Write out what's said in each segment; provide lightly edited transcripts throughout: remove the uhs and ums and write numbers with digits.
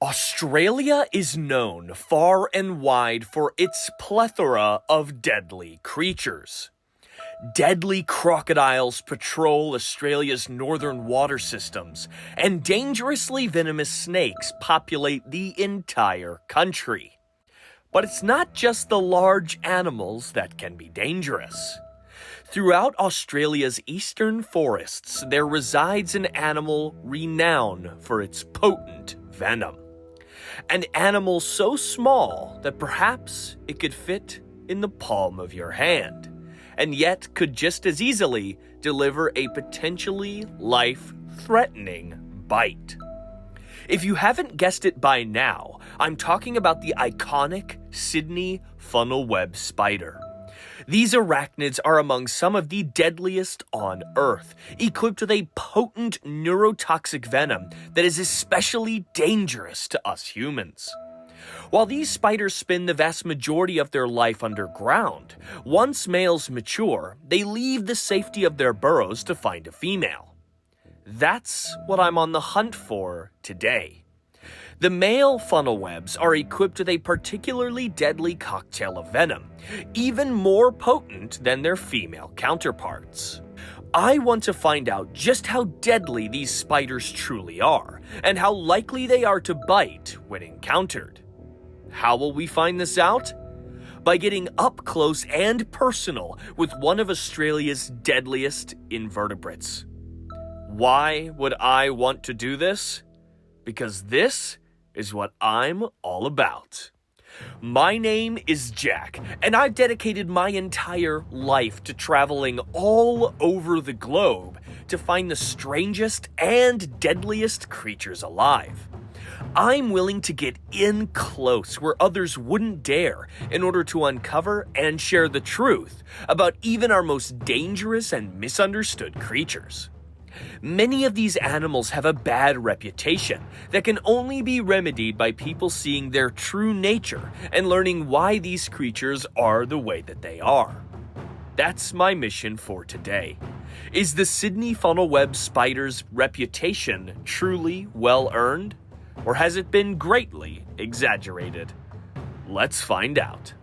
Australia is known far and wide for its plethora of deadly creatures. Deadly crocodiles patrol Australia's northern water systems, and dangerously venomous snakes populate the entire country. But it's not just the large animals that can be dangerous. Throughout Australia's eastern forests, there resides an animal renowned for its potent venom. An animal so small that perhaps it could fit in the palm of your hand, and yet could just as easily deliver a potentially life-threatening bite. If you haven't guessed it by now, I'm talking about the iconic Sydney funnel web spider. These arachnids are among some of the deadliest on Earth, equipped with a potent neurotoxic venom that is especially dangerous to us humans. While these spiders spend the vast majority of their life underground, once males mature, they leave the safety of their burrows to find a female. That's what I'm on the hunt for today. The male funnel webs are equipped with a particularly deadly cocktail of venom, even more potent than their female counterparts. I want to find out just how deadly these spiders truly are, and how likely they are to bite when encountered. How will we find this out? By getting up close and personal with one of Australia's deadliest invertebrates. Why would I want to do this? Because this is what I'm all about. My name is Jack, and I've dedicated my entire life to traveling all over the globe to find the strangest and deadliest creatures alive. I'm willing to get in close where others wouldn't dare in order to uncover and share the truth about even our most dangerous and misunderstood creatures. Many of these animals have a bad reputation that can only be remedied by people seeing their true nature and learning why these creatures are the way that they are. That's my mission for today. Is the Sydney funnel web spider's reputation truly well earned? Or has it been greatly exaggerated? Let's find out.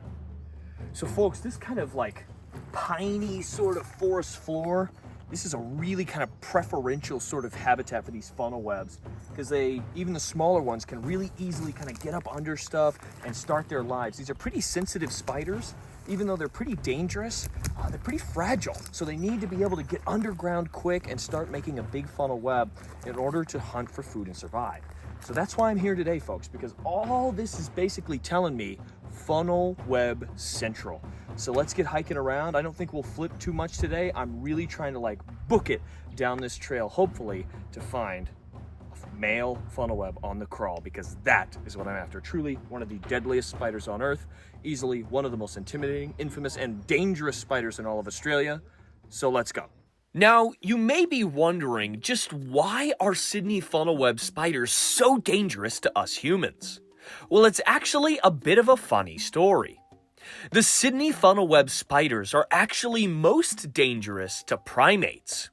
So folks, this kind of like piney sort of forest floor, this is a really kind of preferential sort of habitat for these funnel webs, because even the smaller ones can really easily kind of get up under stuff and start their lives. These are pretty sensitive spiders. Even though they're pretty dangerous, they're pretty fragile. So they need to be able to get underground quick and start making a big funnel web in order to hunt for food and survive. So that's why I'm here today, folks, because all this is basically telling me funnel web central. So let's get hiking around. I don't think we'll flip too much today. I'm really trying to book it down this trail, hopefully to find a male funnel web on the crawl, because that is what I'm after. Truly one of the deadliest spiders on Earth, easily one of the most intimidating, infamous, and dangerous spiders in all of Australia. So let's go. Now, you may be wondering just why are Sydney funnel web spiders so dangerous to us humans? Well, it's actually a bit of a funny story. The Sydney funnel web spiders are actually most dangerous to primates.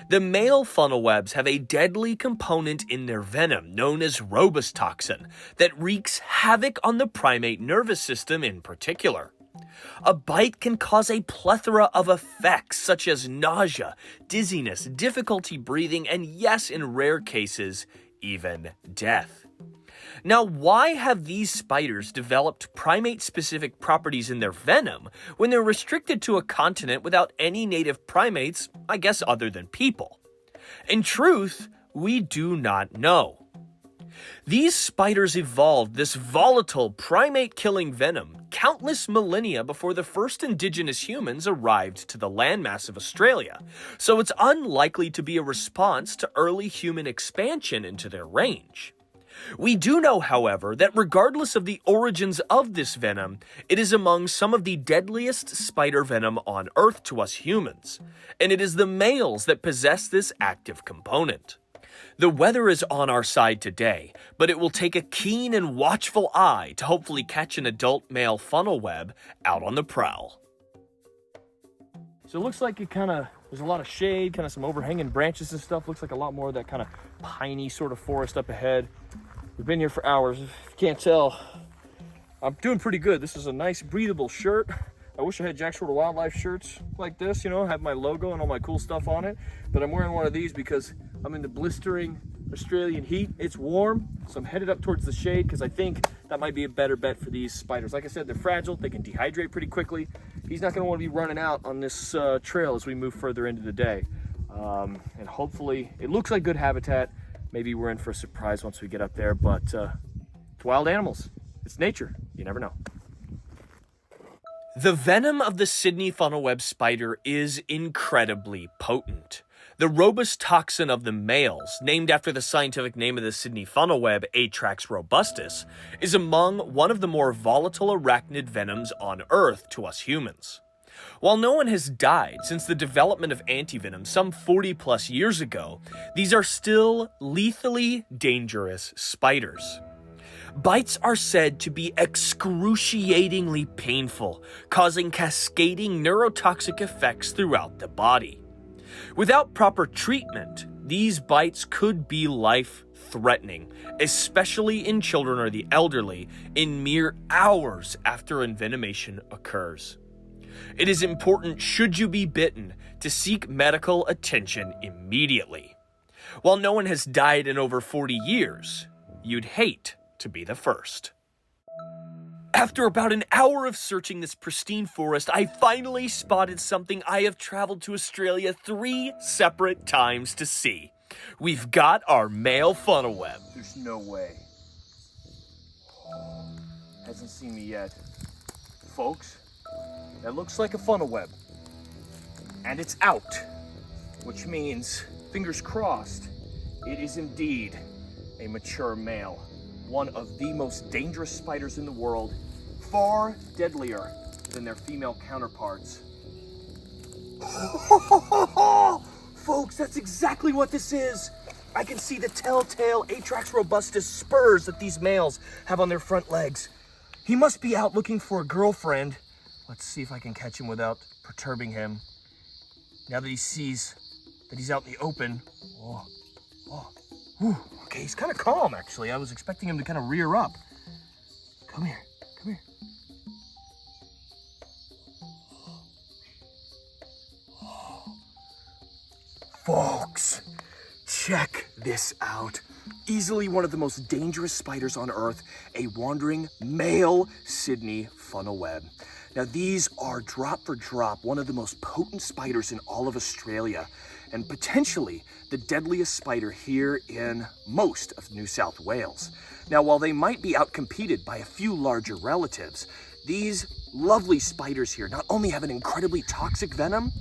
The male funnel webs have a deadly component in their venom known as robustoxin that wreaks havoc on the primate nervous system in particular. A bite can cause a plethora of effects such as nausea, dizziness, difficulty breathing, and yes, in rare cases, even death. Now, why have these spiders developed primate-specific properties in their venom when they're restricted to a continent without any native primates, I guess other than people? In truth, we do not know. These spiders evolved this volatile primate-killing venom countless millennia before the first indigenous humans arrived to the landmass of Australia, so it's unlikely to be a response to early human expansion into their range. We do know, however, that regardless of the origins of this venom, it is among some of the deadliest spider venom on Earth to us humans, and it is the males that possess this active component. The weather is on our side today, but it will take a keen and watchful eye to hopefully catch an adult male funnel web out on the prowl. So it looks like there's a lot of shade, kind of some overhanging branches and stuff. Looks like a lot more of that kind of piney sort of forest up ahead. We've been here for hours. If you can't tell, I'm doing pretty good. This is a nice breathable shirt. I wish I had Jack's World of Wildlife shirts like this, you know, have my logo and all my cool stuff on it. But I'm wearing one of these because I'm in the blistering Australian heat. It's warm, so I'm headed up towards the shade because I think that might be a better bet for these spiders. Like I said, they're fragile. They can dehydrate pretty quickly. He's not going to want to be running out on this trail as we move further into the day. And hopefully, it looks like good habitat. Maybe we're in for a surprise once we get up there, but it's wild animals. It's nature. You never know. The venom of the Sydney funnel-web spider is incredibly potent. The robust toxin of the males, named after the scientific name of the Sydney funnel-web, Atrax robustus, is among one of the more volatile arachnid venoms on Earth to us humans. While no one has died since the development of antivenom some 40 plus years ago, these are still lethally dangerous spiders. Bites are said to be excruciatingly painful, causing cascading neurotoxic effects throughout the body. Without proper treatment, these bites could be life-threatening, especially in children or the elderly, in mere hours after envenomation occurs. It is important, should you be bitten, to seek medical attention immediately. While no one has died in over 40 years, you'd hate to be the first. After about an hour of searching this pristine forest, I finally spotted something I have traveled to Australia 3 separate times to see. We've got our male funnel web. There's no way. Hasn't seen me yet. Folks, that looks like a funnel web. And it's out, which means, fingers crossed, it is indeed a mature male. One of the most dangerous spiders in the world, far deadlier than their female counterparts. Folks, that's exactly what this is. I can see the telltale Atrax robustus spurs that these males have on their front legs. He must be out looking for a girlfriend. Let's see if I can catch him without perturbing him. Now that he sees that he's out in the open. Whew. Okay, he's kind of calm, actually. I was expecting him to kind of rear up. Come here. Folks, check this out. Easily one of the most dangerous spiders on Earth, a wandering male Sydney funnel web. Now, these are drop for drop one of the most potent spiders in all of Australia, and potentially the deadliest spider here in most of New South Wales. Now, while they might be outcompeted by a few larger relatives, these lovely spiders here not only have an incredibly toxic venom,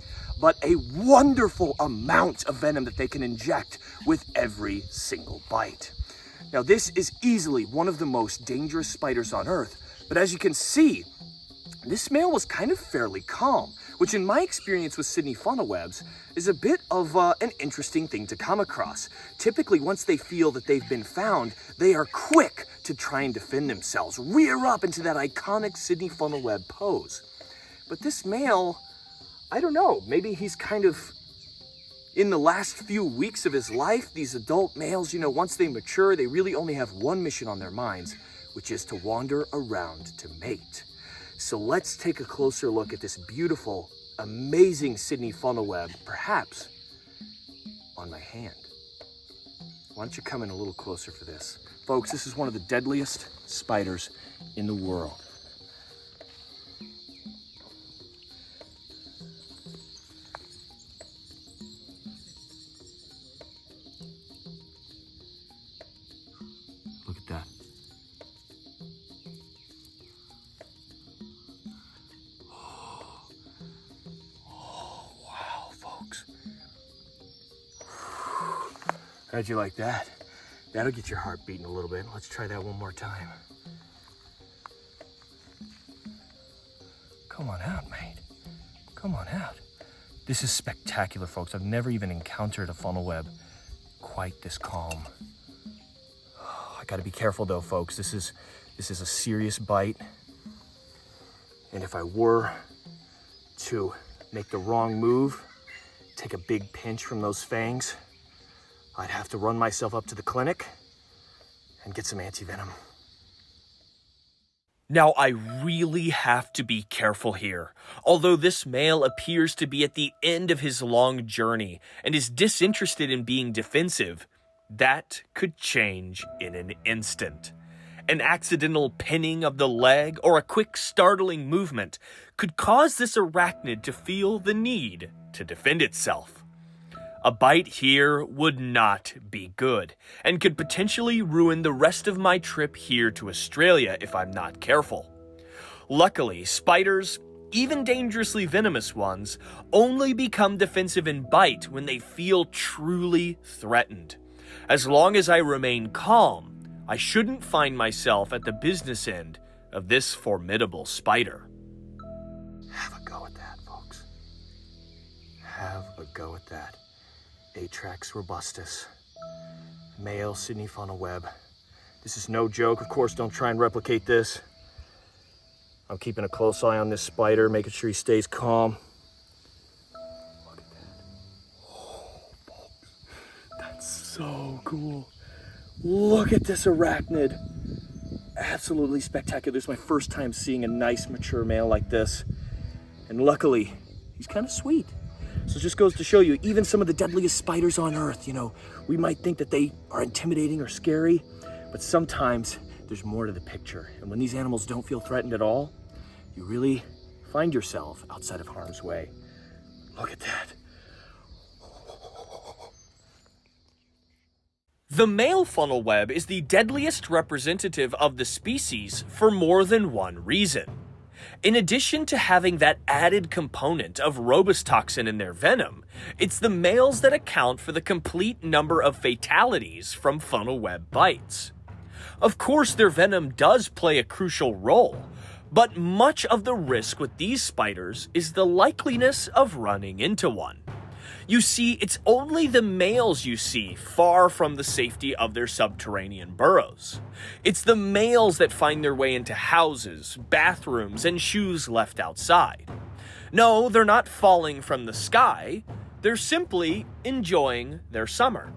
but a wonderful amount of venom that they can inject with every single bite. Now, this is easily one of the most dangerous spiders on Earth, but as you can see, this male was kind of fairly calm, which in my experience with Sydney funnel webs is a bit of an interesting thing to come across. Typically, once they feel that they've been found, they are quick to try and defend themselves, rear up into that iconic Sydney funnel web pose. But this male, I don't know, maybe he's kind of in the last few weeks of his life. These adult males, you know, once they mature, they really only have one mission on their minds, which is to wander around to mate. So let's take a closer look at this beautiful, amazing Sydney funnel web, perhaps on my hand. Why don't you come in a little closer for this? Folks, this is one of the deadliest spiders in the world. Look at that. How'd you like that? That'll get your heart beating a little bit. Let's try that one more time. Come on out, mate. Come on out. This is spectacular, folks. I've never even encountered a funnel web quite this calm. I gotta be careful though, folks. This is a serious bite. And if I were to make the wrong move, take a big pinch from those fangs, I'd have to run myself up to the clinic and get some anti-venom. Now, I really have to be careful here. Although this male appears to be at the end of his long journey and is disinterested in being defensive, that could change in an instant. An accidental pinning of the leg or a quick startling movement could cause this arachnid to feel the need to defend itself. A bite here would not be good, and could potentially ruin the rest of my trip here to Australia if I'm not careful. Luckily, spiders, even dangerously venomous ones, only become defensive and bite when they feel truly threatened. As long as I remain calm, I shouldn't find myself at the business end of this formidable spider. Have a go at that, folks. Have a go at that. Atrax robustus, male Sydney funnel web. This is no joke. Of course, don't try and replicate this. I'm keeping a close eye on this spider, making sure he stays calm. Look at that. Oh, folks. That's so cool. Look at this arachnid. Absolutely spectacular. This is my first time seeing a nice mature male like this. And luckily, he's kind of sweet. So it just goes to show you, even some of the deadliest spiders on Earth, we might think that they are intimidating or scary, but sometimes there's more to the picture. And when these animals don't feel threatened at all, you really find yourself outside of harm's way. Look at that. The male funnel web is the deadliest representative of the species for more than one reason. In addition to having that added component of robustoxin in their venom, it's the males that account for the complete number of fatalities from funnel web bites. Of course, their venom does play a crucial role, but much of the risk with these spiders is the likeliness of running into one. You see, it's only the males you see far from the safety of their subterranean burrows. It's the males that find their way into houses, bathrooms, and shoes left outside. No, they're not falling from the sky. They're simply enjoying their summer.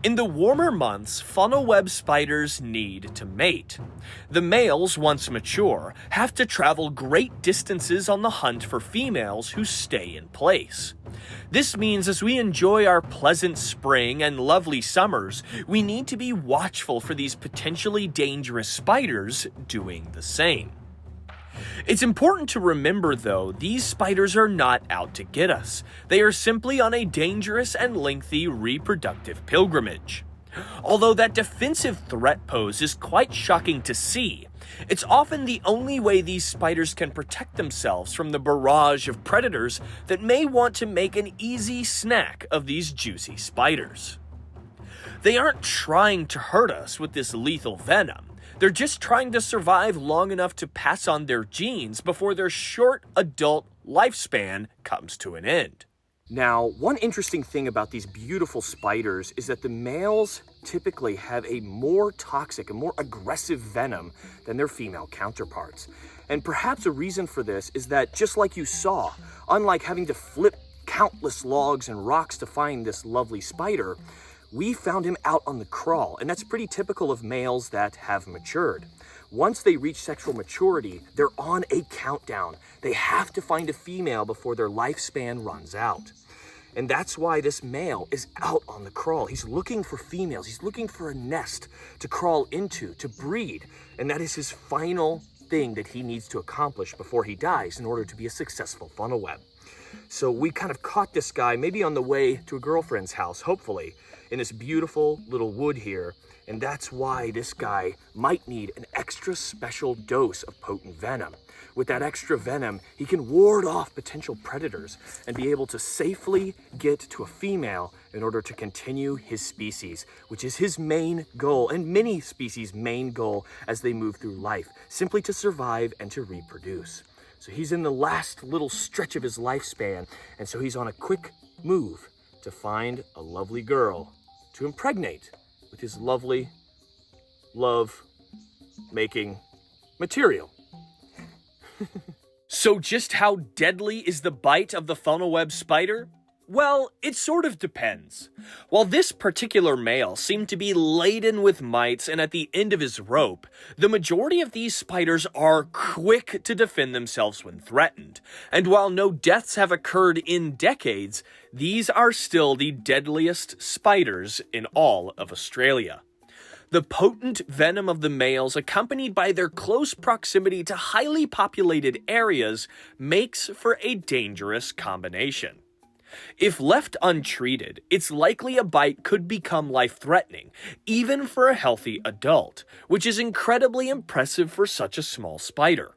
In the warmer months, funnel web spiders need to mate. The males, once mature, have to travel great distances on the hunt for females who stay in place. This means as we enjoy our pleasant spring and lovely summers, we need to be watchful for these potentially dangerous spiders doing the same. It's important to remember, though, these spiders are not out to get us. They are simply on a dangerous and lengthy reproductive pilgrimage. Although that defensive threat pose is quite shocking to see, it's often the only way these spiders can protect themselves from the barrage of predators that may want to make an easy snack of these juicy spiders. They aren't trying to hurt us with this lethal venom. They're just trying to survive long enough to pass on their genes before their short adult lifespan comes to an end. Now, one interesting thing about these beautiful spiders is that the males typically have a more toxic and more aggressive venom than their female counterparts. And perhaps a reason for this is that, just like you saw, unlike having to flip countless logs and rocks to find this lovely spider, we found him out on the crawl, and that's pretty typical of males that have matured. Once they reach sexual maturity, they're on a countdown. They have to find a female before their lifespan runs out. And that's why this male is out on the crawl. He's looking for females. He's looking for a nest to crawl into, to breed. And that is his final thing that he needs to accomplish before he dies in order to be a successful funnel web. So we kind of caught this guy maybe on the way to a girlfriend's house, hopefully, in this beautiful little wood here. And that's why this guy might need an extra special dose of potent venom. With that extra venom, he can ward off potential predators and be able to safely get to a female in order to continue his species, which is his main goal and many species' main goal as they move through life, simply to survive and to reproduce. So he's in the last little stretch of his lifespan, and so he's on a quick move to find a lovely girl to impregnate with his lovely love-making material. So just how deadly is the bite of the funnel web spider? Well, it sort of depends. While this particular male seemed to be laden with mites and at the end of his rope, the majority of these spiders are quick to defend themselves when threatened. And while no deaths have occurred in decades, these are still the deadliest spiders in all of Australia. The potent venom of the males, accompanied by their close proximity to highly populated areas, makes for a dangerous combination. If left untreated, it's likely a bite could become life-threatening, even for a healthy adult, which is incredibly impressive for such a small spider.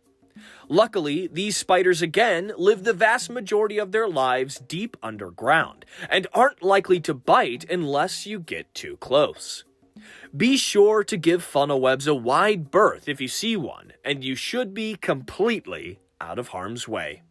Luckily, these spiders again live the vast majority of their lives deep underground, and aren't likely to bite unless you get too close. Be sure to give funnel webs a wide berth if you see one, and you should be completely out of harm's way.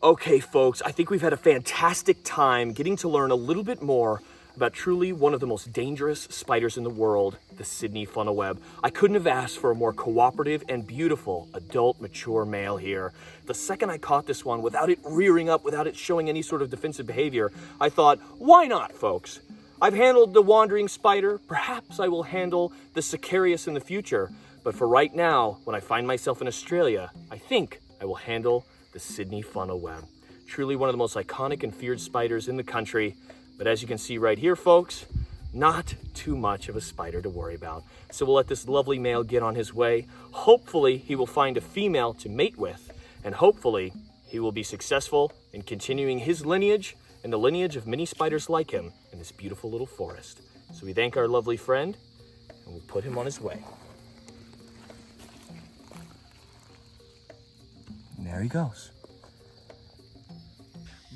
Okay, folks, I think we've had a fantastic time getting to learn a little bit more about truly one of the most dangerous spiders in the world, the Sydney funnel web. I couldn't have asked for a more cooperative and beautiful adult mature male here. The second I caught this one, without it rearing up, without it showing any sort of defensive behavior, I thought, why not, folks? I've handled the wandering spider. Perhaps I will handle the Sicarius in the future. But for right now, when I find myself in Australia, I think I will handle the Sydney funnel web. Truly one of the most iconic and feared spiders in the country. But as you can see right here, folks, not too much of a spider to worry about. So we'll let this lovely male get on his way. Hopefully he will find a female to mate with, and hopefully he will be successful in continuing his lineage and the lineage of many spiders like him in this beautiful little forest. So we thank our lovely friend, and we'll put him on his way. And there he goes.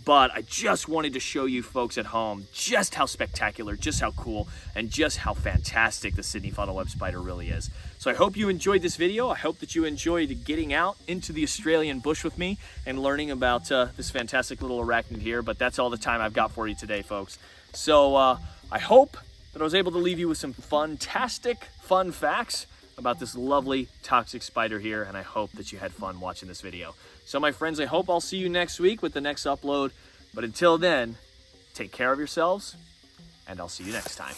But I just wanted to show you folks at home just how spectacular, just how cool, and just how fantastic the Sydney funnel web spider really is. So I hope you enjoyed this video. I hope that you enjoyed getting out into the Australian bush with me and learning about this fantastic little arachnid here. But that's all the time I've got for you today, folks. So I hope that I was able to leave you with some fantastic, fun facts about this lovely toxic spider here, and I hope that you had fun watching this video. So my friends, I hope I'll see you next week with the next upload, but until then, take care of yourselves, and I'll see you next time.